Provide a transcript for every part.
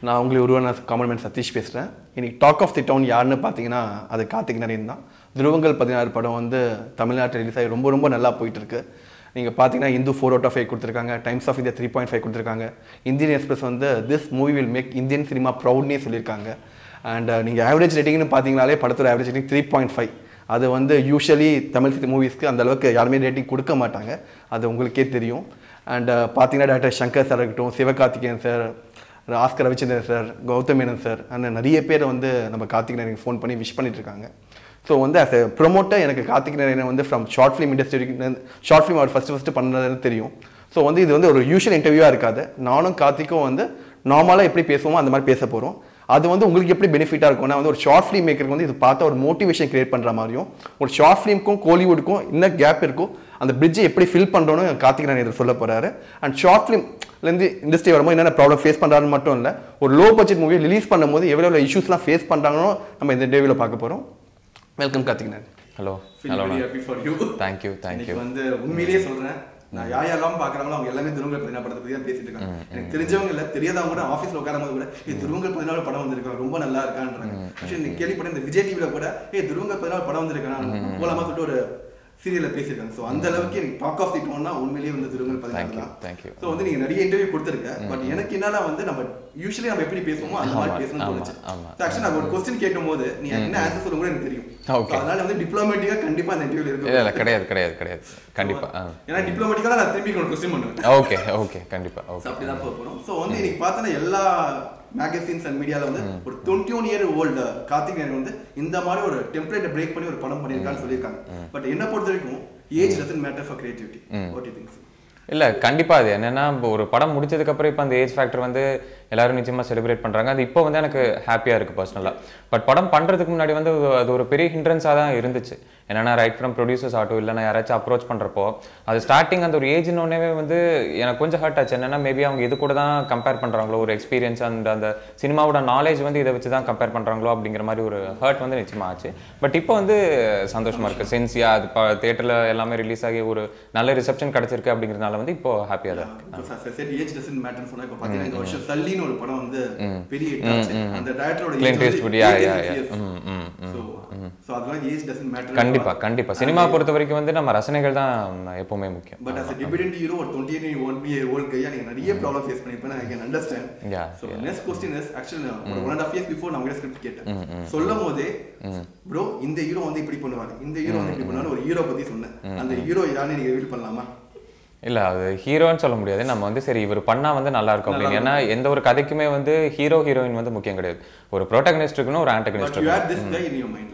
நான் உங்களை உருவான காமன்மேன் சதீஷ் பேசுகிறேன். இன்னைக்கு டாக் ஆஃப் தி டவுன் யாருன்னு பார்த்தீங்கன்னா அது கார்த்திக் நரேன் தான். துருவங்கள் 16 படம் வந்து தமிழ்நாட்டில் ரிலீஸ் ஆகி ரொம்ப ரொம்ப நல்லா போயிட்டுருக்கு. நீங்கள் பார்த்தீங்கன்னா இந்து 4/5 கொடுத்துருக்காங்க, டைம்ஸ் ஆஃப் இந்தியா 3.5 கொடுத்துருக்காங்க. இந்தியன் எக்ஸ்பிரஸ் வந்து this movie will make Indian cinema ப்ரௌட்னே சொல்லியிருக்காங்க. அண்ட் நீங்கள் ஆவரேஜ் ரேட்டிங்னு பார்த்தீங்கனாலே படத்தோட ஆவரேஜ் ரேட்டிங் 3.5. அது வந்து யூஸ்வலி தமிழ் மூவிஸ்க்கு அந்தளவுக்கு யாருமே ரேட்டிங் கொடுக்க மாட்டாங்க, அது உங்களுக்கே தெரியும். அண்ட் பார்த்தீங்கன்னா டாக்டர் சங்கர் சார் இருக்கட்டும், Sivakarthikeyan sir, Oscar Ravichandran sir, Gautham Menon sir, அந்த நிறைய பேர் வந்து நம்ம கார்த்திக் நரேனுக்கு ஃபோன் பண்ணி விஷ் பண்ணிட்டுருக்காங்க. ஸோ வந்து ஆஸ் எ ப்ரொமோட்டர் எனக்கு கார்த்திக் நரேனை வந்து from short film industry short film அவர் ஃபஸ்ட்டு பண்ணுறதுன்னு தெரியும். ஸோ வந்து இது வந்து ஒரு யூஷுவல் இன்டர்வியூவாக இருக்காது. நானும் கார்த்திக்கும் வந்து நார்மலாக எப்படி பேசுவோமோ அந்த மாதிரி பேச போகிறோம். அது வந்து உங்களுக்கு எப்படி பெனிஃபிட்டாக இருக்கும்னா வந்து ஒரு ஷார்ட் ஃபிலிம் மேக்கருக்கு வந்து இது பார்த்தா ஒரு மோட்டிவேஷன் கிரியேட் பண்ணுற மாதிரியும், ஒரு ஷார்ட் ஃபிலிமுக்கும் கோலிவுட்டுக்கும் என்ன கேப் இருக்கும், அந்த பிரிட்ஜை எப்படி ஃபில் பண்ணுறோன்னு கார்த்திக் நரேன் இதில் சொல்ல போகிறாரு. அண்ட் ஷார்ட் ஃபிலிம்லேருந்து இண்டஸ்ட்ரி வரும்போது என்னென்ன ப்ராப்ளம் ஃபேஸ் பண்ணுறாருன்னு மட்டும் இல்லை, ஒரு லோ பட்ஜெட் மூவியை ரிலீஸ் பண்ணும்போது எவ்வளோ இஷ்யூஸ்லாம் ஃபேஸ் பண்ணுறாங்கன்னு நம்ம இந்த இன்டர்வியூவில் பார்க்க போகிறோம். Welcome Karthik Naren. Hello. Thank you. வந்து உண்மையிலேயே சொல்கிறேன், நான் யாரெல்லாம் பார்க்குறாங்களோ அவங்க எல்லாமே துருவங்கள் 16 படத்தை பற்றி தான் பேசிட்டு இருக்காங்க. எனக்கு தெரிஞ்சவங்க இல்லை, தெரியாதவங்க கூட ஆஃபீஸில் உட்காரும்போது கூட துருவங்கள் 14 படம் வந்திருக்காங்க, ரொம்ப நல்லா இருக்கான்றாங்க. ஆக்சுவலி நீ கேள்விப்பட்ட இந்த விஜய் டிவியில் கூட துருவங்கள் 14 படம் வந்திருக்காங்க போலாமா சொல்லிட்டு ஒரு சீரியலில் பேசியிருக்காங்க. ஸோ அந்த அளவுக்கு எனக்கு டாக் ஆஃப் தி டவுன்னா உண்மையிலேயே வந்து துருவங்கள் 16 தான். ஸோ வந்து நீங்கள் நிறைய இன்டர்வியூ கொடுத்துருக்க, பட் எனக்கு என்னன்னா வந்து நம்ம யூஸ்வலி நம்ம எப்படி பேசுவோமோ அந்த மாதிரி பேசணும்னு தோணுச்சு. ஆக்சுவலி நான் ஒரு கொஸ்டின் கேட்கும் போது நீ என்ன ஆன்சர் சொல்ல கூட எனக்கு தெரியும். அதனால வந்து டிப்ளமேட்டிக்கா கண்டிப்பா அந்த இன்டர்வியூல இருக்கு. இல்ல கிடையாது கண்டிப்பா. ஏன்னா டிப்ளமேட்டிக்கா தான் நான் திருப்பி ஒரு கொஸ்டின் பண்ணுவேன். ஓகே கண்டிப்பா. அப்படி தான் போறோம். சோ வந்து இன்னைக்கு பார்த்தா எல்லா மேகசின்ஸ் அண்ட் மீடியால வந்து ஒரு 21 இயர் ஓல்டு கார்த்திக் நரேன் வந்து இந்த மாதிரி ஒரு டெம்ப்ளேட்டை பிரேக் பண்ணி ஒரு படம் பண்ணியிருக்கான்னு சொல்லியிருக்காங்க. பட் என்ன பொறுத்த வரைக்கும் age doesn't matter for creativity. What you think? இல்லை கண்டிப்பாக அது என்னென்னா இப்போ ஒரு படம் முடிச்சதுக்கப்புறம் இப்போ அந்த ஏஜ் ஃபேக்டர் வந்து எல்லாரும் நிச்சயமாக செலிப்ரேட் பண்ணுறாங்க. அது இப்போ வந்து எனக்கு ஹாப்பியாக இருக்குது பர்சனலாக. பட் படம் பண்ணுறதுக்கு முன்னாடி வந்து அது ஒரு பெரிய ஹிண்ட்ரன்ஸாக தான் இருந்துச்சு. என்னென்னா ரைட் ஃப்ரம் ப்ரொடியூசர்ஸ் ஆகட்டும், இல்லைனா யாராச்சும் அப்ரோச் பண்ணுறப்போ அது ஸ்டார்டிங் அந்த ஒரு ஏஜ்னோடனே வந்து எனக்கு கொஞ்சம் ஹர்ட் ஆச்சு. என்னென்னா மேபி அவங்க இது கூட தான் கம்பேர் பண்ணுறாங்களோ, ஒரு எக்ஸ்பீரியன்ஸ் அந்த சினிமாவோட நாலேஜ் வந்து இதை வச்சு தான் கம்பேர் பண்ணுறாங்களோ அப்படிங்கிற மாதிரி ஒரு ஹர்ட் வந்து நிச்சயமாக ஆச்சு. பட் இப்போ வந்து சந்தோஷமாக இருக்குது. சென்ஸியா அது தேட்டரில் எல்லாமே ரிலீஸ் ஆகி ஒரு நல்ல ரிசப்ஷன் கிடச்சிருக்கு அப்படிங்கிறதுனால வந்து இப்போ ஹாப்பியா தான் இருக்கு. ஏஜ் டசன்ட் மேட்டர் சொன்னா இப்போ பாத்தீங்கன்னா இந்த வருஷம் சல்லின்னு ஒரு படம் வந்து பெரிய ஹிட் ஆச்சு. அந்த டைரக்டரோட கிளின்ட் ஈஸ்ட்வுட் சோ அதனால ஏஜ் டசன்ட் மேட்டர். கண்டிப்பா சினிமா பொறுத்த வரைக்கும் வந்து நம்ம ரசனைகள் தான் எப்பவுமே முக்கியம். But as a debutant hero ஒரு 28 year old guy நீங்க நிறைய ப்ராப்ளம் ஃபேஸ் பண்ணிருப்பீங்க. I can understand. So next question is actually ஒரு 1.5 years before நான் உங்க ஸ்கிரிப்ட் கேட்டேன். சொல்லும்போதே bro இந்த ஹீரோ வந்து இப்படி பண்ணுவாங்க, இந்த ஹீரோ வந்து இப்படி பண்ணுவாங்க, ஒரு ஹீரோ பத்தி சொன்னேன். அந்த ஹீரோ யாருன்னு நீங்க ரிவீல் பண்ணலாமா? இல்லை அது ஹீரோன்னு சொல்ல முடியாது. நம்ம வந்து சரி இவர் பண்ணால் வந்து நல்லா இருக்கும் அப்படின்னு. ஏன்னா எந்த ஒரு கதைக்குமே வந்து ஹீரோ ஹீரோயின் வந்து முக்கியம் கிடையாது. ஒரு ப்ரோட்டகனிஸ்ட் இருக்கணும், ஒரு ஆன்டகனிஸ்ட் இருக்கணும்.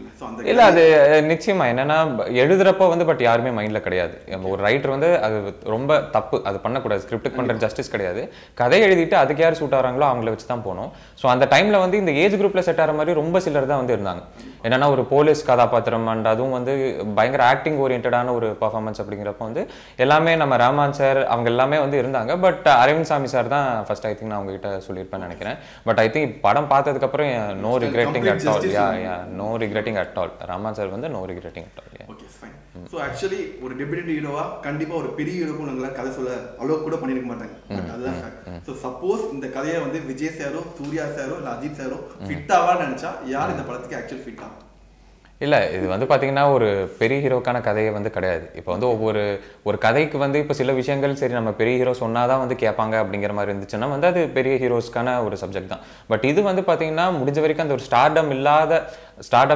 இல்லை அது நிச்சயமா என்னன்னா எழுதுறப்போ வந்து பட் யாருமே மைண்ட்ல கிடையாது. ஒரு ரைட்டர் வந்து அது ரொம்ப தப்பு, அது பண்ணக்கூடாது. ஸ்கிரிப்டுக்கு பண்ற ஜஸ்டிஸ் கிடையாது. கதை எழுதிட்டு அதுக்கு யார் சூட் ஆகிறாங்களோ அவங்கள வச்சு தான் போகணும். ஸோ அந்த டைம்ல வந்து இந்த ஏஜ் குரூப்ல செட் ஆகிற மாதிரி ரொம்ப சிலர் தான் வந்து இருந்தாங்க. என்னன்னா ஒரு போலீஸ் கதாபாத்திரம் அண்ட் அதுவும் வந்து பயங்கர ஆக்டிங் ஓரியன்டான ஒரு பர்ஃபார்மன்ஸ் அப்படிங்கிறப்ப வந்து எல்லாமே நம்ம ராமான் சார் அவங்க எல்லாமே வந்து இருந்தாங்க. பட் அரவிந்த் சாமி சார் தான் ஃபர்ஸ்ட் ஐ திங்க் நான் உங்ககிட்ட சொல்லியிருப்பேன்னு நினைக்கிறேன். பட் ஐ திங்க் படம் பார்த்ததுக்கு அப்புறம் no regretting at all. No regretting at all. Raman sir வந்து no regretting at all. Okay fine. So actually ஒரு டெபியூட் ஹீரோவா கண்டிப்பா ஒரு பெரிய ஹீரோக்கு உங்களை கதை சொல்ல அலோ கூட பண்ணிருக்க மாட்டாங்க. பட் அதுதான் ஃபேக்ட். சோ சப்போஸ் இந்த கதையை வந்து விஜய் சாரோ, சூர்யா சாரோ, இல்ல அஜித் சாரோ ஃபிட் ஆவான்னு நினைச்சா யார் இந்த படத்துக்கு ஆக்சுவல் ஃபிட் ஆகும்? இல்லை இது வந்து பார்த்தீங்கன்னா ஒரு பெரிய ஹீரோக்கான கதையை வந்து கிடையாது. இப்போ வந்து ஒரு கதைக்கு வந்து இப்போ சில விஷயங்கள் சரி நம்ம பெரிய ஹீரோ சொன்னால் தான் வந்து கேட்பாங்க அப்படிங்கிற மாதிரி இருந்துச்சுன்னா வந்து அது பெரிய ஹீரோஸ்க்கான ஒரு சப்ஜெக்ட் தான். பட் இது வந்து பார்த்தீங்கன்னா முடிஞ்ச வரைக்கும் அந்த ஒரு ஸ்டார்டம்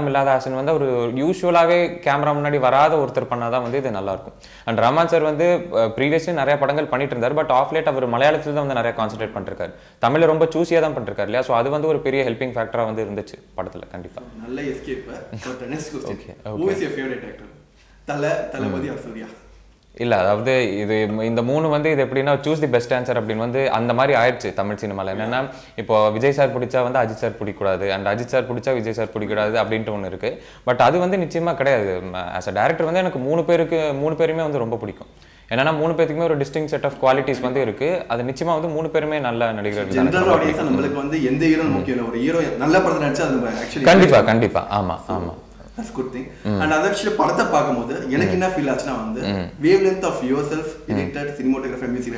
இல்லாத ஆசன் வந்து ஒரு யூஸ்வலாகவே கேமரா முன்னாடி வராத ஒருத்தர் பண்ணால் தான் வந்து இது நல்லாயிருக்கும். அண்ட் ரமான் சார் வந்து ப்ரீவியஸ்லி நிறைய படங்கள் பண்ணிட்டு இருந்தார். பட் ஆஃப் லேட் அவர் மலையாளத்தில் தான் வந்து நிறைய கான்சென்ட்ரேட் பண்ணிருக்காரு. தமிழில் ரொம்ப சூஸியாக தான் பண்ணிருக்காரு இல்லையா? ஸோ அது வந்து ஒரு பெரிய ஹெல்பிங் ஃபேக்டராக வந்து இருந்துச்சு படத்தில். கண்டிப்பாக நல்ல escape. Next question. Okay. Who is your favorite actor? Thalapathy or Suriya? இல்ல அதாவது இது இந்த மூணு வந்து இது எப்படின்னா சூஸ் தி பெஸ்ட் ஆன்சர் அப்படின்னு வந்து அந்த மாதிரி ஆயிடுச்சு தமிழ் சினிமாவில். என்னன்னா இப்போ விஜய் சார் பிடிச்சா வந்து அஜித் சார் பிடிக்கூடாது, அண்ட் அஜித் சார் பிடிச்சா விஜய் சார் பிடிக்கூடாது அப்படின்ட்டு ஒன்று இருக்கு. பட் அது வந்து நிச்சயமா கிடையாது. ஆஸ் அ டேரக்டர் வந்து எனக்கு மூணு பேருமே வந்து ரொம்ப பிடிக்கும். ஏன்னா மூணு பேருக்குமே ஒரு டிஸ்டிங் செட் ஆஃப் குவாலிட்டிஸ் வந்து இருக்கு. அது நிச்சயமா வந்து மூணு பேருமே நல்ல நடிகர்கள். ஜெனரல் ஆடியன்ஸ் நம்மளுக்கு வந்து எந்த ஹீரோ முக்கியம் இல்லை, ஒரு ஹீரோ நல்ல படத்தை நடிச்சா அது ஆக்சுவலி கண்டிப்பா ஆமா. That's good thing. And other விஷயம் படத்தை பார்க்கும்போது எனக்கு என்ன ஃபீல் ஆச்சுன்னா வந்து wavelength of yourself edited cinematography and music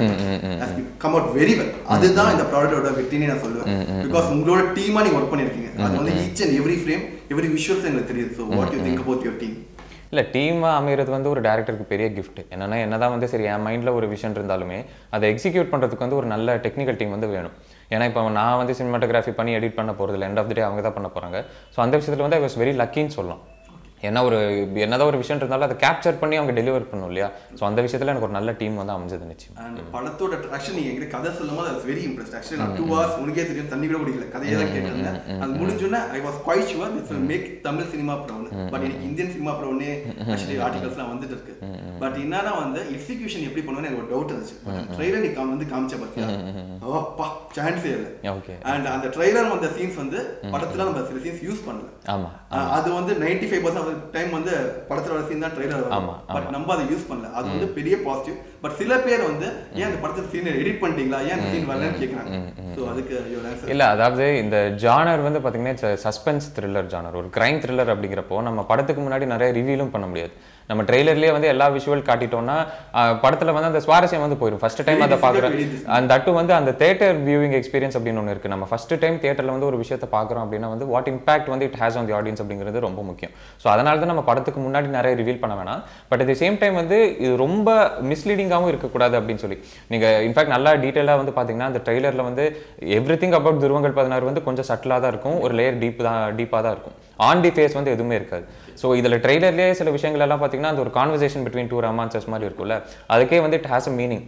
has come out very well. அதுதான் இந்த ப்ராடக்ட்டோட வெற்றினே நான் சொல்லுவேன். Because உங்களோட டீமா நீங்க ஒர்க் பண்ணிருக்கீங்க. அது வந்து each and every frame every visuals எனக்கு தெரியுது. So what you think about your team? இல்லை டீமாக அமைகிறது வந்து ஒரு டேரக்டருக்கு பெரிய கிஃப்ட். என்னன்னா என்னதான் வந்து சரி என் மைண்டில் ஒரு விஷன் இருந்தாலுமே அதை எக்ஸிக்யூட் பண்ணுறதுக்கு வந்து ஒரு நல்ல டெக்னிக்கல் டீம் வந்து வேணும். ஏன்னா இப்போ நான் வந்து சினிமாட்டோகிராஃபி பண்ணி எடிட் பண்ண போகிறதில்ல, எண்ட் ஆஃப் தி டே அவங்க தான் பண்ண போகிறாங்க. ஸோ அந்த விஷயத்தில் வந்து ஐ வாஸ் வெரி லக்கின்னு சொல்லலாம். ஏன்னா ஒரு என்னதான் ஒரு விஷயம் இருந்தாலும் அதை கேப்சர் பண்ணி அவங்க டெலிவர் பண்ணணும் இல்லையா. ஸோ அந்த விஷயத்தில் எனக்கு ஒரு நல்ல டீம் வந்து அமைஞ்சது நிச்சயம். அண்ட் படத்தோட ஆக்சுவலி நீங்கள் எங்கிட்ட கதை சொல்லும் போது அது வெரி இம்ப்ரெஸ்ட். ஆக்சுவலி நான் 2 hours உனக்கே தெரியும் தண்ணி கூட குடிக்கல, கதையை தான் கேட்டிருந்தேன். அது முடிஞ்சோன்னே I was quite sure this will make Tamil cinema proud. But எனக்கு இந்தியன் சினிமா ப்ரௌனே ஆக்சுவலி ஆர்டிகல்ஸ்லாம் வந்துட்டு இருக்கு. பட் என்னன்னா வந்து எக்ஸிக்யூஷன் எப்படி பண்ணுவோன்னு எனக்கு ஒரு டவுட் இருந்துச்சு. ட்ரெய்லர் நீ வந்து காமிச்ச பார்த்தியா, அப்பா சான்ஸே இல்லை. அண்ட் அந்த ட்ரெய்லர் வந்த சீன்ஸ் வந்து படத்துல நம்ம சில சீன்ஸ் யூஸ் பண்ணல. ஆமா அது வந்து 95% டைம் வந்து படத்தோட சீன் தான் ட்ரெய்லர் வரும். பட் நம்ம அதை யூஸ் பண்ணல. அது வந்து பெரிய பாசிட்டிவ். பட் சில பேர் வந்து ஏன் அந்த படத்துல சீன் எடிட் பண்ணிட்டீங்களா, ஏன் அந்த சீன் வரலன்னு கேக்குறாங்க. சோ அதுக்கு யுவர் ஆன்சர். இல்ல அதாவது இந்த ஜானர் வந்து பாத்தீங்கன்னா சஸ்பென்ஸ் த்ரில்லர் ஜானர், ஒரு கிரைம் த்ரில்லர் அப்படிங்கிறப்போ நம்ம படத்துக்கு முன்னாடி நிறைய ரிவீலும் பண்ண முடியாது. நம்ம ட்ரெய்லர்லேயே வந்து எல்லா விஷுவல் காட்டிட்டோம்னா படத்தில் வந்து அந்த சுவாரஸ்யம் வந்து போயிடும். ஃபர்ஸ்ட் டைம் அதை பார்க்குறேன் அந்த அட்டு வந்து அந்த தேட்டர் வியூவிங் எக்ஸ்பீரியன்ஸ் அப்படின்னு ஒன்று இருக்குது. நம்ம ஃபர்ஸ்ட் டைம் தேட்டரில் வந்து ஒரு விஷயத்தை பார்க்குறோம் அப்படின்னா வந்து வாட் இம்பாக்ட் வந்து it has on the audience அப்படிங்கிறது ரொம்ப முக்கியம். ஸோ அதனால தான் நம்ம படத்துக்கு முன்னாடி நிறைய ரிவீல் பண்ண வேணாம். But at the same time வந்து இது ரொம்ப மிஸ்லீடிங்காகவும் இருக்கக்கூடாது அப்படின்னு சொல்லி நீங்கள் இன்ஃபேக்ட் நல்லா டீட்டெயிலாக வந்து பார்த்தீங்கன்னா அந்த ட்ரெய்லரில் வந்து எவ்ரிதிங் அபவுட் துருவங்கள் 16 வந்து கொஞ்சம் சட்டிலாக தான் இருக்கும், ஒரு லேயர் டீப்பாக தான் இருக்கும். ஆன் தி ஃபேஸ் வந்து எதுவுமே இருக்காது. ஸோ இதில் ட்ரெய்லர்லேயே சில விஷயங்கள் எல்லாம் பார்த்தீங்கன்னா அந்த ஒரு கான்வர்சேஷன் பிட்வீன் 2 ரொமான்சஸ் மாதிரி இருக்கும்ல, அதுக்கே வந்து it has a meaning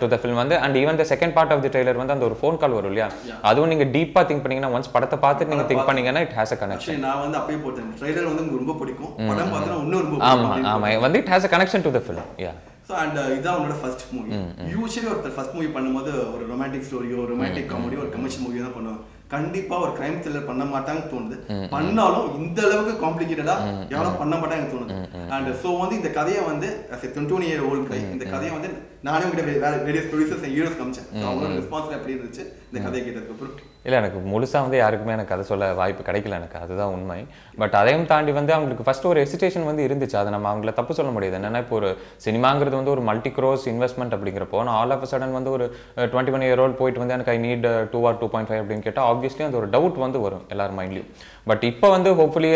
to the film வந்து. And even the second part of the trailer வந்து அந்த ஒரு ஃபோன் கால் வரும் இல்லையா, அதுவும் நீங்கள் டீப்பாக திங்க் பண்ணீங்கன்னா ஒன்ஸ் படத்தை பார்த்துட்டு நீங்கள் திங்க் பண்ணீங்கன்னா இட் ஹேஸ் அ கனெக்ஷன். நான் வந்து அப்பயே போட்டேன் ட்ரெய்லர் வந்து உங்களுக்கு ரொம்ப பிடிக்கும், படம் பார்த்தா இன்னும் ரொம்ப ஆமாம் வந்து it has a connection to the film. Yeah so and இதான் உங்களோட ஃபர்ஸ்ட் மூவி. யூஸ்வலி ஒருத்தர் ஃபர்ஸ்ட் மூவி பண்ணும்போது ஒரு ரொமான்டிக் ஸ்டோரியோ ரொமான்டிக் காமெடியோ ஒரு கமர்ஷியல் மூவியோ தான் பண்ணுவாங்க. கண்டிப்பா ஒரு கிரைம் த்ரில்லர் பண்ண மாட்டாங்கன்னு தோணுது. பண்ணாலும் இந்த அளவுக்கு காம்ப்ளிகேட்டடா யாரும் பண்ண மாட்டாங்கன்னு தோணுது. அண்ட் ஸோ வந்து இந்த கதையை வந்து 21-year-old guy இந்த கதையை வந்து நானே உங்ககிட்ட வேரியஸ் ப்ரொடியூசர்ஸ் ஹீரோஸ் காமிச்சேன். அவங்களோட ரெஸ்பான்ஸ் எப்படி இருந்துச்சு இந்த கதையை கேட்டதுக்கு அப்புறம்? இல்லை எனக்கு முழுசாக வந்து யாருக்குமே எனக்கு கதை சொல்ல வாய்ப்பு கிடைக்கல, எனக்கு அதுதான் உண்மை. பட் அதையும் தாண்டி வந்து அவங்களுக்கு ஃபர்ஸ்ட் ஒரு ஹெசிடேஷன் வந்து இருந்துச்சு. அதை நம்ம அவங்கள தப்பு சொல்ல முடியாது. என்னன்னா இப்போ ஒரு சினிமாங்கிறது வந்து ஒரு மல்டி க்ரோஸ் இன்வெஸ்ட்மெண்ட் அப்படிங்கிறப்போ நான் ஆல் ஆஃப் அ சடன் வந்து ஒரு 21-year-old போயிட்டு வந்து எனக்கு ஐ நீட் 2 or 2.5 அப்படின்னு கேட்டால் ஆப்வியஸ்லி அந்த ஒரு டவுட் வந்து வரும் எல்லார் மைண்ட்லையும். பட் இப்போ வந்து ஹோப்ஃபுல்லி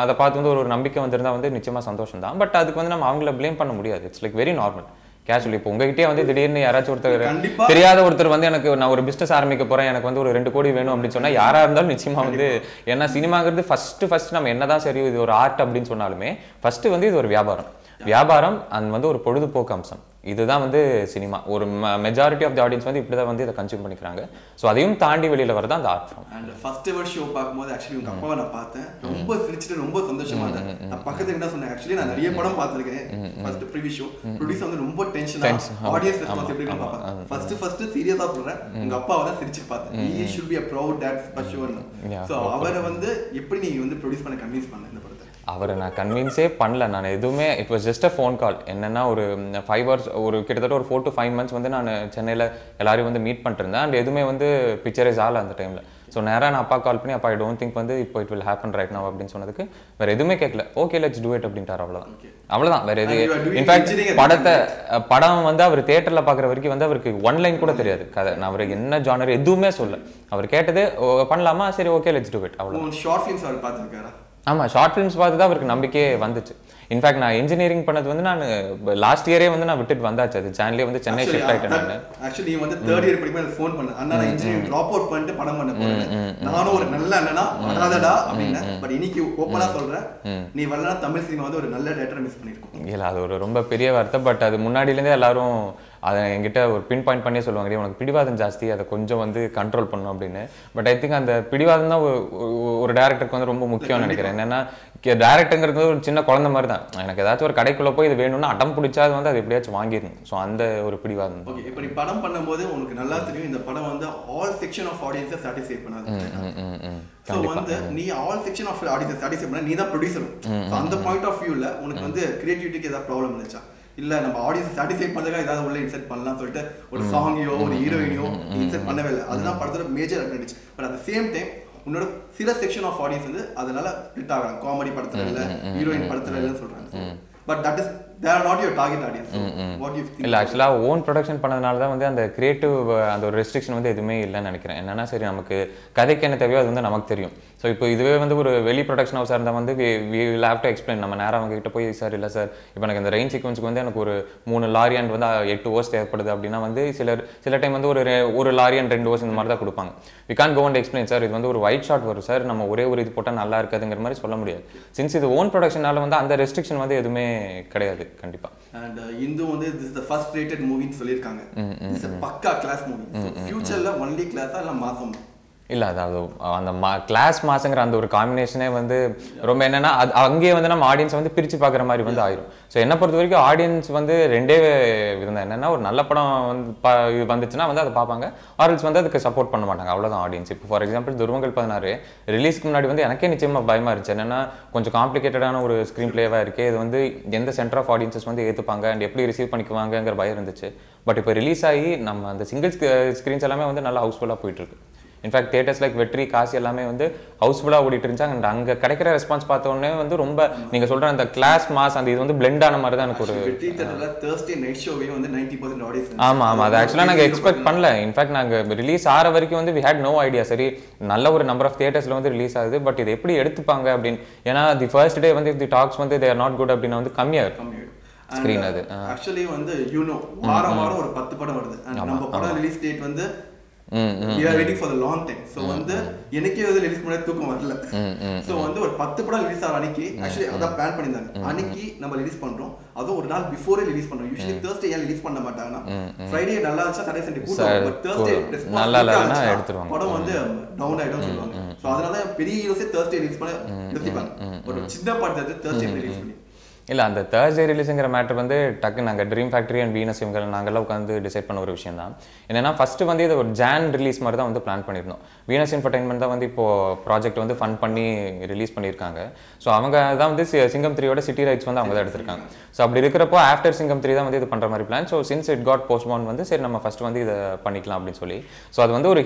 அதை பார்த்து வந்து ஒரு நம்பிக்கை வந்திருந்தால் வந்து நிச்சயமாக சந்தோஷம் தான். பட் அதுக்கு வந்து நம்ம அவங்கள ப்ளேம் பண்ண முடியாது. It's like very normal casually. இப்போ உங்ககிட்டே வந்து திடீர்னு யாராச்சும் ஒருத்தர் தெரியாத ஒருத்தர் வந்து எனக்கு நான் ஒரு பிஸ்னஸ் ஆரம்பிக்க போறேன், எனக்கு வந்து ஒரு 2 கோடி வேணும் அப்படின்னு சொன்னா யாரா இருந்தாலும் நிச்சயமா வந்து, ஏன்னா சினிமாங்கிறது ஃபர்ஸ்ட் நம்ம என்னதான் சரி இது ஒரு ஆர்ட் அப்படின்னு சொன்னாலுமே ஃபர்ஸ்ட் வந்து இது ஒரு வியாபாரம் அண்ட் வந்து ஒரு பொழுதுபோக்கு அம்சம். இதுதான் வந்து சினிமா. ஒரு மெஜாரிட்டி ஆஃப் தி ஆடியன்ஸ் வந்து இப்படிதான் வந்து இதை கன்சியூம் பண்ணிக்கிறாங்க. ஸோ அதையும் தாண்டி வெளியில வரதான் அந்த art form. And first ever show பார்க்கும்போது ஆக்சுவலி உங்க அப்பாவை நான் பார்த்தேன், ரொம்ப சிரிச்சுட்டு ரொம்ப சந்தோஷமா இருந்தேன். நான் பக்கத்துல என்ன சொன்னேன், ஆக்சுவலி நான் நிறைய படம் பார்த்திருக்கேன். ஃபர்ஸ்ட் ப்ரீவியஸ் ஷோ ப்ரொடியூசர் வந்து ரொம்ப டென்ஷனா ஆடியன்ஸ் ரெஸ்பான்ஸ் எப்படி இருக்குன்னு பார்ப்பேன். ஃபர்ஸ்ட் சீரியஸா சொல்றேன், உங்க அப்பாவை தான் சிரிச்சு பார்த்தேன். he should be a proud dad for sure. So அவரை வந்து எப்படி நீங்க வந்து ப்ரொடியூஸ் பண்ண கன்வின்ஸ் பண்ண இந்த படத்தை? அவரை நான் கன்வின்ஸே பண்ணல. நான் எதுவுமே it was just a phone call. என்னன்னா ஒரு 5 hours ஒரு கிட்டத்தட்ட ஒரு 4 to 5 months வந்து நான் சென்னையில் எல்லாரையும் வந்து மீட் பண்ணிட்டு இருந்தேன். அண்ட் எதுவுமே வந்து பிக்சரைஸ் ஆகல அந்த டைமில். ஸோ நேராக நான் அப்பா கால் பண்ணி அப்பா ஐ டோன்ட் திங்க் வந்து இப்போ it will happen right now அப்படின்னு சொன்னதுக்கு வேறு எதுவுமே கேட்கல. ஓகே லெட்ஸ் டூ இட் அப்படின்ட்டார். அவ்வளோதான் வேறு எது. இன்ஃபேக்ட் படம் வந்து அவர் தேட்டரில் பார்க்குற வரைக்கும் வந்து அவருக்கு 1 line கூட தெரியாது கதை. நான் அவருக்கு என்ன ஜானர் எதுவுமே சொல்ல. அவர் கேட்டது பண்ணலாமா, சரி ஓகே லெட்ஸ் டூ இட் அவ்வளோ. ஷார்ட் ஃபிலிம்ஸ் அவர் பார்த்துருக்காரா? ஆமாம் ஷார்ட் ஃபிலிம்ஸ் பார்த்து தான் அவருக்கு நம்பிக்கையே வந்துச்சு. இன்ஃபேக்ட் நான் இன்ஜினியரிங் பண்ணது வந்து நான் லாஸ்ட் இயரே வந்து நான் விட்டுட்டு வந்தாச்சு. அது சேனலே வந்து சென்னை ஷிஃப்ட் ஆயிட்டேன். நான் ஆக்சுவலி வந்து 3rd year படிக்கும்போது ஃபோன் பண்ணேன், அண்ணா நான் இன்ஜினியரிங் ட்ராப் அவுட் பண்ணிட்டு படம் பண்ண போறேன், நானும் ஒரு நல்ல அண்ணனா வராதடா அப்படின்னு. பட் இன்னைக்கு ஓப்பனா சொல்றேன், நீ வரலனா தமிழ் சினிமா வந்து ஒரு நல்ல டேரக்டரை மிஸ் பண்ணிருக்கோம். இல்லை அது ஒரு ரொம்ப பெரிய வார்த்தை. பட் அது முன்னாடியிலேருந்தே எல்லாரும் அதை என்கிட்ட ஒரு பின் பாயிண்ட் பண்ணி சொல்லுவாங்க, உனக்கு பிடிவாதம் ஜாஸ்தி, அதை கொஞ்சம் வந்து கண்ட்ரோல் பண்ணணும் அப்படின்னு. பட் ஐ திங்க் அந்த பிடிவாதம் தான் ஒரு டேரக்டருக்கு வந்து ரொம்ப முக்கியம்னு நினைக்கிறேன். என்னன்னா டேரக்டருங்கிறது ஒரு சின்ன குழந்தை மாதிரி தான். எனக்கு ஏதாச்சும் ஒரு கடைக்குள்ள போய் இது வேணும்னா அடம் பிடிச்சா அது வந்து அது எப்படியாச்சும் வாங்கிடணும். ஸோ அந்த ஒரு பிடிவாதம். ஓகே, இப்போ நீ படம் பண்ணும்போது உனக்கு நல்லா தெரியும் இந்த படம் வந்து ஆல் செக்ஷன் ஆஃப் ஆடியன்ஸை சாட்டிஸ்ஃபை பண்ணாது. ஸோ வந்து நீ ஆல் செக்ஷன் ஆஃப் ஆடியன்ஸை சாட்டிஸ்ஃபை பண்ண நீ தான் ப்ரொடியூசரும். ஸோ அந்த பாயிண்ட் ஆஃப் வியூவில் உனக்கு வந்து கிரியேட்டிவிட்டிக்கு ஏதாவது ப்ராப்ளம் இருந்துச்சா? இல்ல நம்ம ஆடியன்ஸ் சாட்டிஸ்ஃபை பண்ணதுக்காக ஏதாவது உள்ள இன்செர்ட் பண்ணலாம் சொல்லிட்டு ஒரு சாங்கையோ ஒரு ஹீரோயினையோ இன்செர்ட் பண்ணவே இல்லை. அதுதான் படத்தோட major advantage. But at the same time உன்னோட சில செக்ஷன் ஆஃப் ஆடியன்ஸ் வந்து அதனால ஸ்பிளிட் ஆகலாம். காமெடி படத்துல இல்ல, ஹீரோயின் படத்துல இல்லன்னு சொல்றாங்க. But that is they are not your target audience. So what do you think? இல்ல ஆக்சுவலா ஓன் ப்ரொடக்ஷன் பண்ணதுனால தான் வந்து அந்த கிரியேட்டிவ் அந்த ஒரு ரெஸ்ட்ரிக்ஷன் வந்து எதுவுமே இல்லைன்னு நினைக்கிறேன். என்னன்னா சரி நமக்கு கதைக்கு என்ன தேவையோ அது வந்து நமக்கு தெரியும். ஸோ இப்போ இதுவே வந்து ஒரு வெளி ப்ரொடக்ஷன் ஹவுஸாக இருந்தால் வந்து we will have to explain. நம்ம நேரம் அவங்க கிட்ட போய் சார் இல்லை சார் இப்போ எனக்கு இந்த ரெயின் சீக்வன்ஸுக்கு வந்து எனக்கு ஒரு 3 லாரி அண்ட் வந்து 8 ஹவர்ஸ் தேவைப்படுது அப்படின்னா வந்து சில டைம் வந்து ஒரு லாரி அண்ட் 2 ஹவர்ஸ் இந்த மாதிரி தான் கொடுப்பாங்க. We can go and explain sir இது வந்து ஒரு ஒயிட் ஷாட் வரும் சார், நம்ம ஒரே ஒரு இது போட்டால் நல்லா இருக்காதுங்கிற மாதிரி சொல்ல முடியாது. சின்ஸ் இது ஓன் ப்ரொடக்ஷனால வந்து அந்த ரெஸ்ட்ரிக்ஷன் வந்து எதுவுமே கிடையாது கண்டிப்பாக. And இந்து வந்து this is the first rated movie ன்னு சொல்லிருக்காங்க. This is பக்கா கிளாஸ் மூவி. ஃபியூச்சர்ல ஒன்லி கிளாஸா இல்ல மாசம்? இல்லை அதாவது அந்த கிளாஸ் மாசங்கிற அந்த ஒரு காம்பினேஷனே வந்து ரொம்ப என்னன்னா அங்கேயே வந்து நம்ம ஆடியன்ஸ் வந்து பிரித்து பார்க்குற மாதிரி வந்து ஆயிரும். ஸோ என்னை பொறுத்த வரைக்கும் ஆடியன்ஸ் வந்து ரெண்டே இருந்தால் என்னென்னா ஒரு நல்ல படம் வந்து இது வந்துச்சுன்னா வந்து அதை பார்ப்பாங்க, ஆர்எல்ஸ் வந்து அதுக்கு சப்போர்ட் பண்ண மாட்டாங்க, அவ்வளோதான் ஆடியன்ஸ். இப்போ ஃபார் எக்ஸாம்பிள் துருவங்கள் 16 ரிலீஸ்க்கு முன்னாடி வந்து எனக்கே நிச்சயமாக பயமாக இருந்துச்சு. என்னென்னா கொஞ்சம் காம்ப்ளிகேட்டடான ஒரு ஸ்க்ரீன் பிளேவாக இருக்குது, இது வந்து எந்த சென்டர் ஆஃப் ஆடியன்ஸஸ் வந்து ஏற்றுப்பாங்க அண்ட் எப்படி ரிசீவ் பண்ணிக்குவாங்கங்கிற பயம் இருந்துச்சு. பட் இப்போ ரிலீஸ் ஆகி நம்ம அந்த சிங்கிள் ஸ்க்ரீன்ஸ் எல்லாமே வந்து நல்லா ஹவுஸ்ஃபுல்லாக போயிட்டுருக்கு. இன்ஃபேக்ட் தியேட்டர்ஸ் லைக் வெற்றி, காசி எல்லாமே வந்து ஹவுஸ்ஃபுல்லாக ஓடிட்டு இருந்துச்சு. அண்ட் அங்கே கிடைக்கிற ரெஸ்பான்ஸ் பார்த்தோன்னே வந்து ரொம்ப நீங்கள் சொல்கிற அந்த கிளாஸ் மாஸ் அந்த இது வந்து பிளெண்ட் ஆன மாதிரி தான் எனக்கு ஒரு ஆமாம் ஆமாம் அது ஆக்சுவலாக நாங்கள் எக்ஸ்பெக்ட் பண்ணல. இன்ஃபேக்ட் நாங்கள் ரிலீஸ் ஆகிற வரைக்கும் வந்து வி ஹேட் நோ ஐடியா. சரி நல்ல ஒரு நம்பர் ஆஃப் தியேட்டர்ஸில் வந்து ரிலீஸ் ஆகுது, பட் இது எப்படி எடுத்துப்பாங்க அப்படின்னு. ஏன்னா தி ஃபர்ஸ்ட் டே வந்து தி டாக்ஸ் வந்து தே ஆர் நாட் குட் அப்படின்னா வந்து கம்மியாக இருக்கும் ஸ்க்ரீன். அது ஆக்சுவலி வந்து வாரம் வாரம் ஒரு 10 படம் வருது. நம்ம படம் ரிலீஸ் டேட் வந்து we are waiting for the long time. So வந்து எனக்கே வந்து ரிலீஸ் பண்ண தூக்கம் வரல. சோ வந்து ஒரு 10 படம் ரிலீஸ் ஆற அன்னைக்கு ஆக்சுவலி அத பிளான் பண்ணிருந்தாங்க. அன்னைக்கு நம்ம ரிலீஸ் பண்றோம், அதுவும் ஒரு நாள் பிஃபோரே ரிலீஸ் பண்றோம். யூசுவலி Thursday ஏன் ரிலீஸ் பண்ண மாட்டாங்கன்னா ஃப்ரைடே நல்லா இருந்துச்சா Saturday Sunday கூட்டம், பட் Thursday நல்லா இல்லனா எடுத்துருவாங்க, படம் வந்து டவுன் ஆயிடும் சொல்லுவாங்க. சோ அதனால தான் பெரிய ஹீரோஸே Thursday ரிலீஸ் பண்ண நிறுத்திப்பாங்க. ஒரு சின்ன படத்தை Thursday ரிலீஸ் பண்ணி இல்லை அந்த தேர்ஸ்டே ரிலீஸுங்கிற மேட்டர் வந்து டக்கு நாங்கள் ட்ரீம் ஃபேக்ட்ரி அண்ட் வீனஸ் இவங்க நாங்கள்லாம் உட்காந்து டிசைட் பண்ண ஒரு விஷயம் தான். என்னன்னா ஃபஸ்ட்டு வந்து இது ஒரு ஜான் ரிலீஸ் மாதிரி தான் வந்து பிளான் பண்ணியிருந்தோம். வீனஸ் என்டர்டைன்மெண்ட் தான் வந்து இப்போது ப்ராஜெக்ட் வந்து ஃபண்ட் பண்ணி ரிலீஸ் பண்ணியிருக்காங்க. ஸோ அவங்க தான் வந்து சிங்கம் 3யோட சிட்டி ரைட்ஸ் வந்து அவங்க தான் எடுத்திருக்காங்க. ஸோ அப்படி இருக்கிறப்போ ஆஃப்டர் சிங்கம் 3 தான் வந்து இது பண்ணுற மாதிரி plan. So since it got postpone வந்து சரி நம்ம ஃபஸ்ட்டு வந்து இதை பண்ணிக்கலாம் அப்படின்னு சொல்லி. ஸோ அது வந்து ஒரு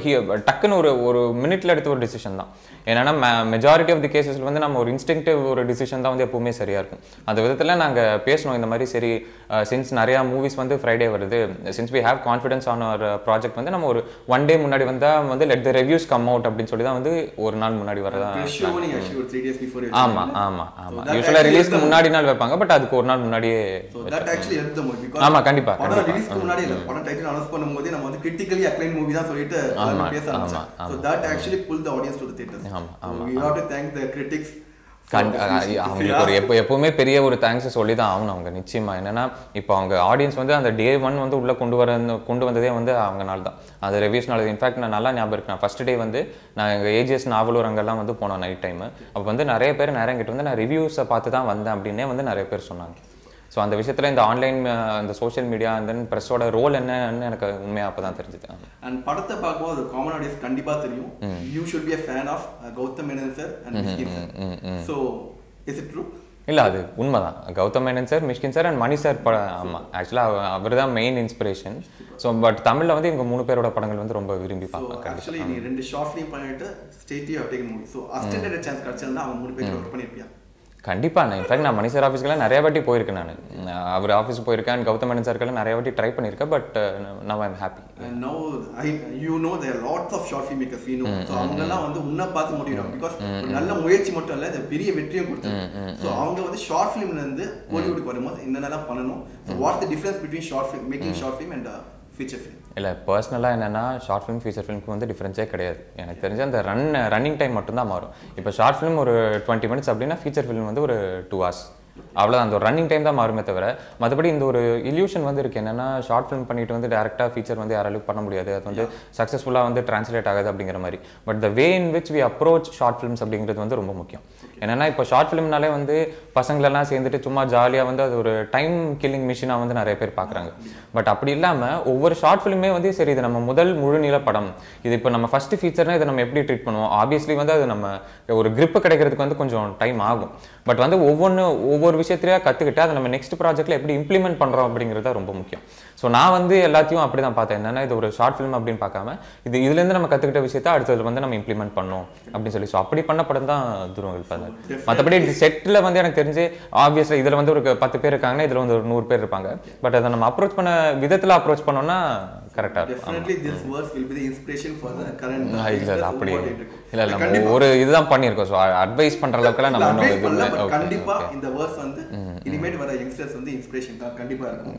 டக்குன்னு ஒரு மினிட்ல எடுத்த ஒரு டிசிஷன் தான். ஏன்னா மெஜாரிட்டி ஆஃப் தி கேசஸில் வந்து நம்ம ஒரு இன்ஸ்டிங்டிவ் ஒரு டிசிஷன் தான் வந்து எப்பவுமே சரியாக இருக்கும். அந்த விதத்தில் நாங்கள் பேசணும் இந்த மாதிரி. சரி சின்ஸ் நிறையா மூவிஸ் வந்து ஃப்ரைடே வருது, since we have confidence on our project வந்து நம்ம ஒரு 1 டே முன்னாடி வந்தால் வந்து let the reviews come out அப்படின்னு சொல்லி தான் வந்து ஒரு நாள் முன்னாடி வரதான். ஆமாம் ஆமாம் ஆமாம் யூஸ்வலாக ரிலீஸ்க்கு முன்னாடி நாள் வைப்பாங்க, பட் அதுக்கு ஒரு நாள் முன்னாடியே. ஆமாம் கண்டிப்பாக படம் ரிலீஸ்க்கு முன்னாடி இல்ல, படம் டைட்டில் அனௌன்ஸ் பண்ணும்போது நம்ம வந்து கிரிட்டிக்கலி அக்ளைம் மூவி தான் சொல்லிட்டு பேச ஆரம்பிச்சோம். So that actually pulled the audience to the theaters. We have to thank the critics. அவங்களுக்கு ஒரு எப்பவுமே பெரிய ஒரு தேங்க்ஸ் சொல்லி தான் ஆகணும் அவங்க நிச்சயமா. என்னன்னா இப்போ அவங்க ஆடியன்ஸ் வந்து அந்த டே 1 வந்து உள்ள கொண்டு வந்ததே வந்து அவங்கனால தான், அது ரிவ்யூஸ்னால. இன்ஃபேக்ட் நான் நல்லா ஞாபகம் இருக்கு, நான் ஃபர்ஸ்ட் டே வந்து நான் எங்கள் ஏஜிஎஸ் நாவலூர் அங்கெல்லாம் வந்து போனோம் நைட் டைம். அப்போ வந்து நிறைய பேர் கிட்ட வந்து நான் ரிவ்யூஸை பார்த்து தான் வந்தேன் அப்படின்னே வந்து நிறைய பேர் சொன்னாங்க. ஸோ அந்த விஷயத்தில் இந்த ஆன்லைன் இந்த சோஷியல் மீடியா அண்ட் தென் ப்ரெஸ்ஸோட ரோல் என்னன்னு எனக்கு உண்மையாக அப்போ தான் தெரிஞ்சுது. அண்ட் படத்தை பார்க்கும்போது ஒரு காமன் ஆடியன்ஸ் கண்டிப்பாக தெரியும், you should be a fan of Gautham Menon sir and Mysskin sir. So is it true? இல்லை அது உண்மைதான். Gautham Menon sir, Mysskin sir and Mani sir ஆமாம் ஆக்சுவலாக அவர் தான் மெயின் இன்ஸ்பிரேஷன். ஸோ பட் தமிழில் வந்து இவங்க 3 பேரோட படங்கள் வந்து ரொம்ப விரும்பி பார்ப்பேன். ஆக்சுவலி நீ 2 ஷார்ட் ஃபிலிம் பண்ணிட்டு state of taking movie, so assistant chance கிடைச்சிருந்தா அவங்க 3 பேர் ஒர்க் பண்ணியிருப்பியா? கண்டிப்பாக. நான் இன்ஃபேக்ட் நான் மணி சார் ஆஃபீஸ்க்கெல்லாம் நிறைய வாட்டி போயிருக்கேன். நான் அவர் ஆஃபீஸுக்கு போயிருக்கேன், கௌதம் மேனன் சார்க்கெல்லாம் நிறைய வாட்டி ட்ரை பண்ணியிருக்கேன். But now I am happy. Now you know there lots of short film makers we know. So அவங்கெல்லாம் வந்து உன்னை பார்த்து முடியும், பிகாஸ் ஒரு நல்ல முயற்சி மட்டும் இல்லை, பெரிய வெற்றியும் கொடுத்தாங்க. ஸோ அவங்க வந்து ஷார்ட் ஃபிலிம்லேருந்து ஹாலிவுட்டுக்கு வரும்போது என்னென்னலாம் பண்ணணும், so what's the difference between short film making short film and feature film? இல்லை பர்சனலாக என்னென்னா ஷார்ட் ஃபிலிம் ஃபீச்சர் ஃபிலிம்க்கு வந்து டிஃப்ரென்ஸே கிடையாது. எனக்கு தெரிஞ்ச அந்த ரன்னிங் டைம் மட்டும்தான் மாறும். இப்போ ஷார்ட் ஃபிலிம் ஒரு 20 minutes அப்படின்னா ஃபீச்சர் ஃபிலிம் வந்து ஒரு 2 hours, அவ்வளோதான். அந்த ஒரு ரன்னிங் டைம் தான் மாறுமே தவிர மற்றபடி இந்த ஒரு இல்யூஷன் வந்து இருக்குது. என்னென்னா ஷார்ட் ஃபிலிம் பண்ணிட்டு வந்து டேரெக்டாக ஃபீச்சர் வந்து யாராலும் பண்ண முடியாது, அது வந்து சக்ஸஸ்ஃபுல்லாக வந்து டிரான்ஸ்லேட் ஆகாது அப்படிங்கிற மாதிரி. But the way in which we approach short films அப்படிங்கிறது வந்து ரொம்ப முக்கியம். என்னென்னா இப்போ ஷார்ட் ஃபிலிம்னாலே வந்து பசங்களெல்லாம் சேர்ந்துட்டு சும்மா ஜாலியாக வந்து அது ஒரு டைம் கில்லிங் மிஷினாக வந்து நிறைய பேர் பார்க்குறாங்க. பட் அப்படி இல்லாமல் ஒவ்வொரு ஷார்ட் ஃபிலிமே வந்து சரி இது நம்ம முதல் முழுநீள படம், இது இப்போ நம்ம ஃபஸ்ட்டு ஃபீச்சர்னால் இதை நம்ம எப்படி ட்ரீட் பண்ணுவோம், ஆப்வியஸ்லி வந்து அது நம்ம ஒரு கிரிப்பு கிடைக்கிறதுக்கு வந்து கொஞ்சம் டைம் ஆகும். பட் வந்து ஒவ்வொரு ஒவ்வொரு விஷயத்தையா கற்றுக்கிட்டு அதை நம்ம நெக்ஸ்ட் ப்ராஜெக்ட்டில் எப்படி இம்ப்ளிமெண்ட் பண்ணுறோம் அப்படிங்கிறது தான் ரொம்ப முக்கியம். ஸோ நான் வந்து எல்லாத்தையும் அப்படி தான் பார்த்தேன். என்னன்னா இது ஒரு ஷார்ட் ஃபிலிம் அப்படின்னு பார்க்காம இதுலேருந்து நம்ம கற்றுக்கிட்ட விஷயத்தை அடுத்தது வந்து நம்ம இம்ப்ளிமெண்ட் பண்ணோம் அப்படின்னு சொல்லி. ஸோ அப்படி பண்ண படம் தான் துருவங்கள் 16. மற்றபடி செட்டில் வந்து எனக்கு தெரிஞ்சு ஆப்வியஸ்லி இதில் வந்து ஒரு 10 பேர் இருக்காங்கன்னா இதில் வந்து ஒரு 100 பேர் இருப்பாங்க. பட் அதை நம்ம அப்ரோச் பண்ண விதத்தில் அப்ரோச் பண்ணோம்னா கரெக்டாக இருக்கும். அப்படி இல்லை நம்ம ஒரு இதுதான் பண்ணியிருக்கோம். ஸோ அட்வைஸ் பண்ணுற அளவுக்குலாம் நம்ம கண்டிப்பா இந்த வேர்ஸ் வந்து இனிமேட் வர யங்ஸ்டர்ஸ் வந்து இன்ஸ்பிரேஷன் கண்டிப்பா இருக்கும்.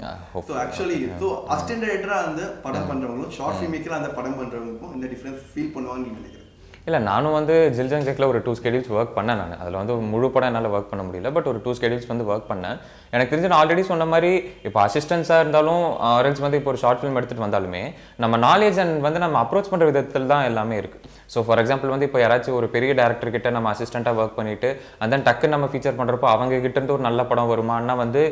ஸோ ஆக்சுவலி ஸோ அசிஸ்டன்ட் டைரக்டரா அந்த படம் பண்றவங்களும் ஷார்ட் ஃபிலிம் மேக்கரா அந்த படம் பண்றவங்களுக்கும் இந்த டிஃபரன்ஸ் ஃபீல் பண்ணுவாங்கன்னு நினைக்கிறேன். இல்லை நானும் வந்து ஜில்ஜங் ஜெக்கில் ஒரு 2 schedules ஒர்க் பண்ணேன். நான் அதில் வந்து முழு படம் என்னால் ஒர்க் பண்ண முடியல. பட் ஒரு 2 schedules வந்து ஒர்க் பண்ணேன். எனக்கு தெரிஞ்சு நான் ஆல்ரெடி சொன்ன மாதிரி இப்போ அசிஸ்டன்ஸாக இருந்தாலும் ஆரல்ஸ் வந்து இப்போ ஒரு ஷார்ட் ஃபிலிம் எடுத்துகிட்டு வந்தாலுமே நம்ம நாலேஜ் அண்ட் வந்து நம்ம அப்ரோச் பண்ணுற விதத்தில் தான் எல்லாமே இருக்குது. ஸோ ஃபார் எக்ஸாம்பிள் வந்து இப்போ யாராச்சும் ஒரு பெரிய டேரக்டர் கிட்ட நம்ம அசிஸ்டண்ட்டாக ஒர்க் பண்ணிட்டு and then டக்கு நம்ம ஃபீச்சர் பண்ணுறப்போ அவங்க கிட்ட இருந்து ஒரு நல்ல படம் வருமானா வந்து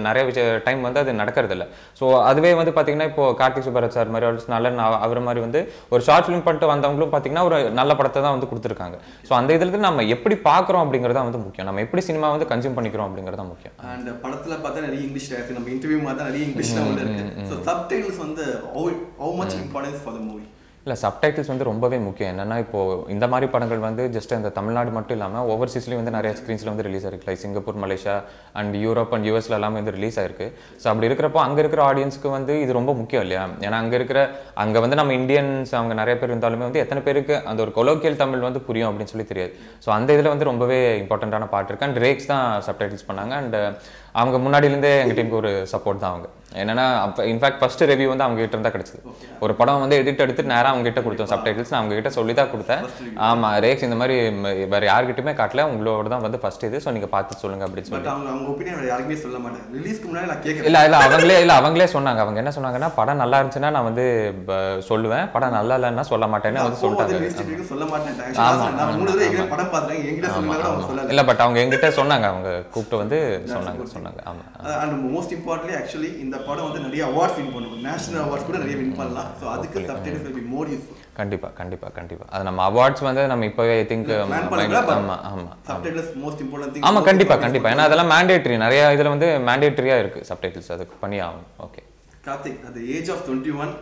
நிறைய டைம் வந்து அது நடக்கிறது இல்லை. ஸோ அதுவே வந்து பார்த்தீங்கன்னா இப்போ கார்த்திக் சுப்பராஜ் சார் மாதிரி நல்ல அவர் மாதிரி வந்து ஒரு ஷார்ட் ஃபிலிம் பண்ணிட்டு வந்தவங்களும் பார்த்தீங்கன்னா ஒரு நல்ல படத்தை தான் வந்து கொடுத்துருக்காங்க. ஸோ அந்த இதில் நம்ம எப்படி பார்க்குறோம் அப்படிங்கிறதா வந்து முக்கியம். நம்ம எப்படி சினிமா வந்து கன்சியூம் பண்ணிக்கிறோம் அப்படிங்கிறதா முக்கியம். அண்ட் படத்துல பார்த்தா நிறைய இங்கிலீஷ் நம்ம இன்டர்வியூ மாதிரி நிறைய இங்கிலீஷ்ல வந்து இருக்கு. ஸோ சப்டைட்டில்ஸ் வந்து how much importance for the movie? இல்லை சப்டைட்டில்ஸ் வந்து ரொம்பவே முக்கியம். என்னென்னா இப்போது இந்த மாதிரி படங்கள் வந்து ஜஸ்ட் இந்த தமிழ்நாடு மட்டும் இல்லாமல் ஓவர்சீஸ்லேயும் வந்து நிறைய ஸ்க்ரீன்ஸில் வந்து ரிலீஸ் ஆயிருக்கு. Like Singapore, Malaysia and Europe and யூஎஸ்ல எல்லாமே வந்து ரிலீஸ் ஆயிருக்கு. ஸோ அப்படி இருக்கிறப்போ அங்கே இருக்கிற ஆடியன்ஸ்க்கு வந்து இது ரொம்ப முக்கியம் இல்லையா? ஏன்னா அங்கே வந்து நம்ம இந்தியன்ஸ் அவங்க நிறைய பேர் இருந்தாலுமே வந்து எத்தனை பேருக்கு அந்த ஒரு கொலோக்கியல் தமிழ் வந்து புரியும் அப்படின்னு சொல்லி தெரியாது. ஸோ அந்த இதில் வந்து ரொம்பவே இம்பார்ட்டண்ட்டான பார்ட் இருக்குது. அண்ட் ரேக்ஸ் தான் சப்டைட்டில்ஸ் பண்ணாங்க. அண்ட் அவங்க முன்னாடியிலேருந்தே எங்கள் டீமுக்கு ஒரு சப்போர்ட் தான் அவங்க. என்னன்னா இன்ஃபேக்ட் ஃபர்ஸ்ட் ரிவ்யூ வந்து அவங்க கிட்ட இருந்தா கிடைச்சது. ஒரு படம் வந்து எடிட் எடுத்து நேராக அவங்க கிட்ட கொடுத்தோம் சப்டைட்டில்ஸ். நான் அவங்க கிட்ட சொல்லி தான் கொடுத்தேன். ஆமா ரேக்ஸ் இந்த மாதிரி வேற யார்கிட்டயுமே காட்டல, உங்களோட தான் வந்து ஃபர்ஸ்ட் இது. ஸோ நீங்க பார்த்து சொல்லுங்க அப்படின்னு சொல்லி. இல்ல அவங்களே சொன்னாங்க. அவங்க என்ன சொன்னாங்கன்னா படம் நல்லா இருந்துச்சுன்னா நான் வந்து சொல்லுவேன், படம் நல்லா இல்லைன்னா சொல்ல மாட்டேன்னு வந்து சொல்லிட்டாங்க. இல்ல பட் அவங்க எங்கிட்ட சொன்னாங்க, அவங்க கூப்பிட்டு வந்து சொன்னாங்க. ஆமா. அண்ட் மோஸ்ட் இம்பார்ட்டன்ட்லி ஆக்சுவலி இந்த படம் வந்து நிறைய அவார்ட்ஸ் வின் பண்ணுவோம். நேஷனல் அவார்ட்ஸ் கூட நிறைய வின் பண்ணலாம். ஸோ அதுக்கு subtitles will be more useful. கண்டிப்பா அது நம்ம அவார்ட்ஸ் வந்து நம்ம இப்போவே ஐ திங்க் ஆமா சப்டைட்டில்ஸ் மோஸ்ட் இம்பார்ட்டன்ட் திங். ஆமா கண்டிப்பா ஏன்னா அதெல்லாம் மேண்டேட்டரி. நிறைய இதுல வந்து மேண்டேட்டரியா இருக்கு சப்டைட்டில்ஸ், அதுக்கு பண்ணி ஆகும். Okay Karthik, at the age of 21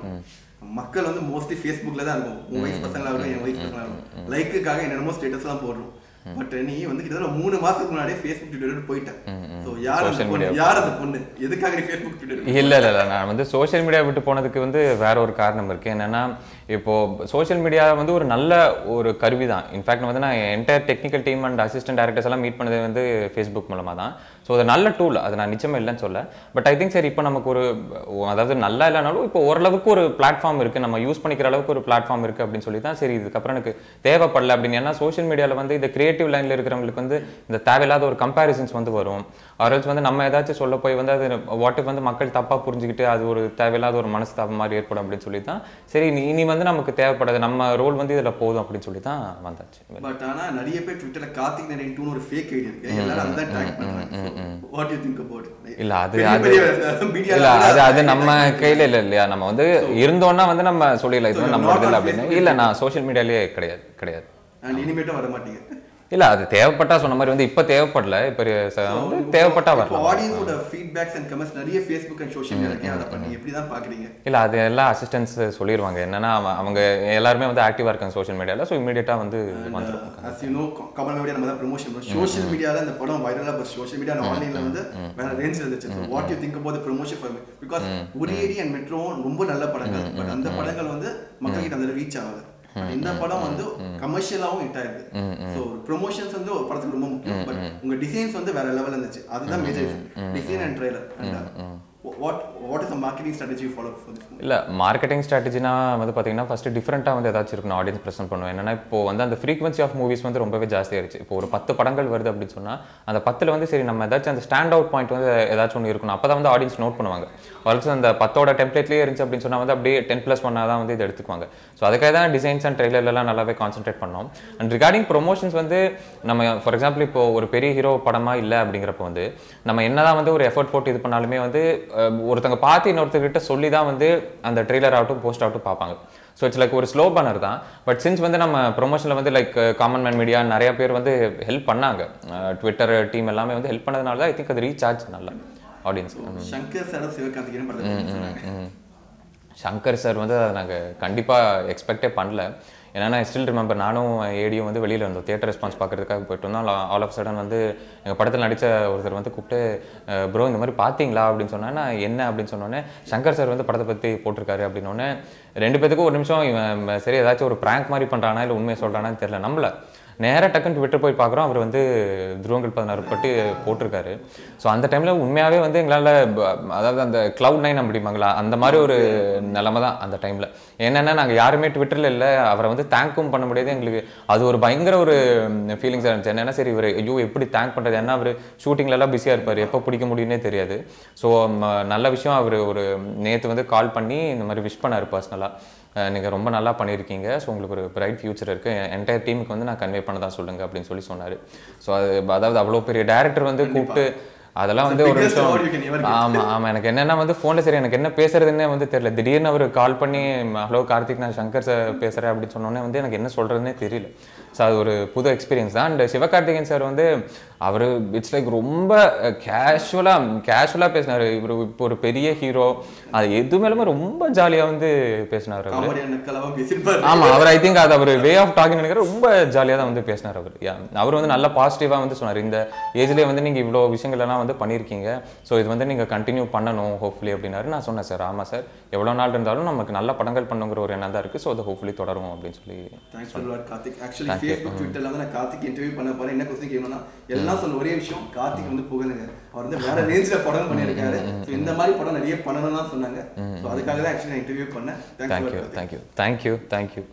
மக்கள் வந்து மோஸ்ட்லி ஃபேஸ்புக்ல தான் இருக்கும். உன் வயசு பசங்களா இருக்கும், என் வயசு பசங்களா இருக்கும். லைக்குக்காக என்னென்னமோ ஸ்டேட்டஸ்லாம் போடுறோம். பட் நீ வந்து கிட்டத்தட்ட 3 மாசத்துக்கு முன்னாடியே ஃபேஸ்புக் ட்விட்டர் போயிட்டேன். ஸோ யார் அந்த பொண்ணு, எதுக்காக நீ ஃபேஸ்புக் ட்விட்டர்? இல்ல நான் வந்து சோஷியல் மீடியா விட்டு போனதுக்கு வந்து வேற ஒரு காரணம் இருக்கு. என்னன்னா இப்போ சோஷியல் மீடியா வந்து ஒரு நல்ல ஒரு கருவி தான். இன்ஃபேக்ட் வந்து நான் entire technical team and assistant directors எல்லாம் மீட் பண்ணது வந்து ஃபேஸ்புக் மூலமா தான். ஸோ அது நல்ல டூல், அது நான் நிச்சயமா இல்லைன்னு சொல்ல. பட் ஐ திங்க் சரி இப்போ நமக்கு ஒரு அதாவது நல்லா இல்லைனாலும் இப்போ ஓரளவுக்கு ஒரு பிளாட்ஃபார்ம் இருக்கு, நம்ம யூஸ் பண்ணிக்கிற அளவுக்கு ஒரு பிளாட்ஃபார்ம் இருக்கு அப்படின்னு சொல்லி தான் சரி இதுக்கப்புறம் எனக்கு தேவைப்படல அப்படின்னு. ஏன்னா சோஷியல் மீடியாவில் வந்து இந்த கிரியேட்டிவ் லைன்ல இருக்கிறவங்களுக்கு வந்து இந்த தேவையில்லாத ஒரு கம்பேரிசன்ஸ் வந்து வரும். ஆர்எல்ஸ் வந்து நம்ம ஏதாச்சும் சொல்ல போய் வந்து அது வாட் இஃப் வந்து மக்கள் தப்பா புரிஞ்சுக்கிட்டு அது ஒரு தேவையில்லாத ஒரு மனஸ்தாபம் மாதிரி ஏற்படும் அப்படின்னு சொல்லி தான் சரி இனி வந்து நமக்கு தேவைப்படாது, நம்ம ரோல் வந்து இதுல போதும் அப்படின்னு சொல்லி தான் வந்தாச்சு. பட் ஆனா நிறைய பேர் ட்விட்டர்ல கார்த்திக் நரேன் 2 ஒரு ஃபேக் ஐடி இருக்கு, எல்லாரும் அந்த டாக் பண்றாங்க. What you think about it? இல்ல அது நம்ம கையில இல்லையா? நம்ம வந்து இருந்தோம்னா வந்து நம்ம சொல்லிடலாம் இது நம்ம இடத்துல அப்படின்னு. இல்ல நான் சோஷியல் மீடியாலயே கிடையாது. அண்ட் இனிமேட்டும் வர மாட்டீங்க? இல்ல அது தேவைப்பட்டா சொன்ன மாதிரி வந்து இப்ப தேவைப்படல, இப்ப தேவைப்பட்டா வரலாம். ஆடியன்ஸோட ஃபீட்பேக்ஸ் அண்ட் கமெண்ட்ஸ் நிறைய ஃபேஸ்புக் அண்ட் சோஷியல் மீடியால அத பண்ணி எப்படி தான் பாக்குறீங்க? இல்ல அது எல்லா அசிஸ்டன்ட்ஸ் சொல்லிடுவாங்க. என்னன்னா அவங்க எல்லாருமே வந்து ஆக்டிவா இருக்காங்க சோஷியல் மீடியால. சோ இமிடியேட்டா வந்து வந்துரும். as you know Kamal media நம்ம தான் ப்ரமோஷன் பண்ணோம். சோஷியல் மீடியால இந்த படம் வைரலா போச்சு. சோஷியல் மீடியா அண்ட் ஆன்லைன்ல வந்து வேற ரேஞ்சில இருந்துச்சு. So what you think about the promotion for because Uriyadi and Metro ரொம்ப நல்ல படங்கள். பட் அந்த படங்கள் வந்து மக்கள் கிட்ட அந்த ரீச் ஆகல. இந்த படம் வந்து கமர்ஷியலாவும் ஹிட் ஆயிருக்கு. சோ ப்ரமோஷன்ஸ் வந்து ஒரு படத்துக்கு ரொம்ப முக்கியம். பட் உங்க டிசைன்ஸ் வந்து வேற லெவல்ல இருந்துச்சு. அதுதான் major design and trailer. What is the marketing strategy you follow for this movie? இல்ல மார்க்கெட்டிங் ஸ்ட்ராட்டஜினா வந்து பாத்தீங்கன்னா ஃபர்ஸ்ட் டிஃபரெண்டா வந்து ஏதாச்சும் இருக்கணும் ஆடியன்ஸ் பிரசன்ட் பண்ணுவோம். என்னன்னா இப்போ வந்து அந்த ஃப்ரீக்வன்சி ஆஃப் மூவிஸ் வந்து ரொம்பவே ஜாஸ்தியாயிருச்சு. இப்போ ஒரு 10 படங்கள் வருது அப்படின்னு சொன்னா அந்த 10ல வந்து சரி நம்ம ஏதாச்சும் அந்த ஸ்டாண்ட் அவுட் பாயிண்ட் வந்து ஏதாச்சும் ஒன்று இருக்கணும். அப்பதான் வந்து ஆடியன்ஸ் நோட் பண்ணுவாங்க. ஆல்சோ அந்த 10ஓட டெம்ப்ளேட்லேயே இருந்துச்சு அப்படின்னு சொன்னா வந்து அப்படியே 10+1 தான் வந்து இதை எடுத்துக்குவாங்க. ஸோ அதுக்காக தான் டிசைன்ஸ் அண்ட் ட்ரெய்லர்லாம் நல்லாவே கான்சென்ட்ரேட் பண்ணோம். அண்ட் ரிகார்டிங் ப்ரொமோஷன்ஸ் வந்து நம்ம ஃபார் எக்ஸாம்பிள் இப்போ ஒரு பெரிய ஹீரோ படமா இல்லை அப்படிங்கிறப்ப வந்து நம்ம என்னதான் வந்து ஒரு எஃபர்ட் போட்டு இது பண்ணாலுமே வந்து ஒருத்தங்க பார்த்து இன்னொருத்தர்கிட்ட சொல்லி தான் வந்து அந்த ட்ரெய்லர் ஆகட்டும் போஸ்ட் ஆகட்டும் பார்ப்பாங்க. ஸோ இட்ஸ் லைக் ஒரு ஸ்லோ பர்னர் தான். பட் சின்ஸ் வந்து நம்ம ப்ரொமோஷனில் வந்து லைக் காமன் மேன் மீடியா நிறைய பேர் வந்து ஹெல்ப் பண்ணாங்க, ட்விட்டர் டீம் எல்லாமே வந்து ஹெல்ப் பண்ணதுனால தான் ஐ திங்க் அது ரீச் ஆச்சு நல்லா ஆடியன்ஸ். சங்கர் சார் சிவகார்த்திகேயன் படத்தை சங்கர் சார் வந்து அதை நாங்கள் கண்டிப்பாக எக்ஸ்பெக்டே பண்ணல. ஏன்னா நான் ஸ்டில் ரிமெம்பர், நானும் ஏடியும் வந்து வெளியில் இருந்தோம் தியேட்டர் ரெஸ்பான்ஸ் பார்க்கறதுக்காக போயிட்டு இருந்தோம். ஆல் ஆஃப் சடன் வந்து எங்கள் படத்தில் நடித்த ஒருத்தர் வந்து கூப்பிட்டு ப்ரோ இந்த மாதிரி பார்த்தீங்களா அப்படின்னு சொன்னேன். நான் என்ன அப்படின்னு சொன்னோன்னே சங்கர் சார் வந்து படத்தை பற்றி போட்டிருக்காரு அப்படின்னோடனே 2 பேத்துக்கும் ஒரு நிமிஷம் இவன் சரி ஏதாச்சும் ஒரு ப்ராங்க் மாதிரி பண்ணுறானா இல்லை உண்மையை சொல்கிறானான்னு தெரியல. நம்மள நேராக டக்குன்னு விட்டு போய் பார்க்குறோம், அவர் வந்து துருவங்கள் 16 பட்டு போட்டிருக்காரு. ஸோ அந்த டைமில் உண்மையாகவே வந்து எங்களால் அதாவது அந்த Cloud 9 அப்படிம்பாங்களா அந்த மாதிரி ஒரு நிலமை தான் அந்த டைமில். என்னென்னா நாங்கள் யாருமே ட்விட்டரில் இல்லை, அவரை வந்து தேங்க்கும் பண்ண முடியாது எங்களுக்கு. அது ஒரு பயங்கர ஒரு ஃபீலிங்ஸாக இருந்துச்சு. என்னென்னா சரி இவர் ஐயோ எப்படி தேங்க் பண்ணுறது, ஏன்னா அவர் ஷூட்டிங்லலாம் பிஸியாக இருப்பார், எப்போ பிடிக்க முடியும்னே தெரியாது. ஸோ நல்ல விஷயம் அவர் ஒரு நேற்று வந்து கால் பண்ணி இந்த மாதிரி விஷ் பண்ணார் பர்சனலாக, நீங்கள் ரொம்ப நல்லா பண்ணியிருக்கீங்க, ஸோ உங்களுக்கு ஒரு பிரைட் ஃபியூச்சர் இருக்குது, என்டையர் டீமுக்கு வந்து நான் கன்வே பண்ண தான் சொல்லுங்கள் அப்படின்னு சொல்லி சொன்னார். ஸோ அது அதாவது அவ்வளோ பெரிய டேரக்டர் வந்து கூப்பிட்டு அதெல்லாம் வந்து ஒரு நிமிஷம். ஆமாம் எனக்கு என்னென்னா வந்து ஃபோனில் சரி எனக்கு என்ன பேசுறதுன்னே வந்து தெரியல. திடீர்னு அவர் கால் பண்ணி ஹலோ கார்த்திக் நான் சங்கர் சார் பேசுகிறேன் அப்படின்னு சொன்னோன்னே வந்து எனக்கு என்ன சொல்கிறதுனே தெரியல. ஸோ அது ஒரு புது எக்ஸ்பீரியன்ஸ் தான். அண்ட் சிவகார்த்திகேயன் சார் வந்து அவர் இட்ஸ் லைக் ரொம்ப கேஷுவலாக பேசினார். இவர் இப்போ ஒரு பெரிய ஹீரோ, அது எதுவுமே ரொம்ப ஜாலியாக வந்து பேசினார் அவர். ஆமாம் அவர் ஐ திங்க் அது அவர் வே ஆஃப் டாக்கிங் நினைக்கிற ரொம்ப ஜாலியாக தான் வந்து பேசினார் அவர். அவர் வந்து நல்லா பாசிட்டிவாக வந்து சொன்னார், இந்த ஏஜ்லேயே வந்து நீங்கள் இவ்வளோ விஷயங்கள்லாம் வந்து பண்ணியிருக்கீங்க, ஸோ இது வந்து நீங்கள் கண்டினியூ பண்ணணும் ஹோப்ஃபுல்லி அப்படின்னாரு. நான் சொன்னேன் சார் ஆமாம் சார் எவ்வளோ நாள் இருந்தாலும் நமக்கு நல்ல படங்கள் பண்ணுங்கிற ஒரு எண்ணம் தான் இருக்குது, ஸோ அதை ஹோப்ஃபுல்லி தொடரும் அப்படின்னு சொல்லி. Facebook ட்விட்டர்ல வந்து நான் கார்த்திக் இன்டர்வியூ பண்ண போறேன், என்ன क्वेश्चन கேட்கணும்னா எல்லாம் சொன்ன ஒரே விஷயம் கார்த்திக் வந்து புகழுங்க, அவர் வந்து வேற ரேஞ்சில படம் பண்ணியிருக்காரு, ஸோ இந்த மாதிரி படம் நிறைய பண்ணணும்னு தான் சொன்னாங்க. ஸோ அதுக்காக தான் ஆக்சுவலி நான் இன்டர்வியூ பண்ணேன். தேங்க்யூ.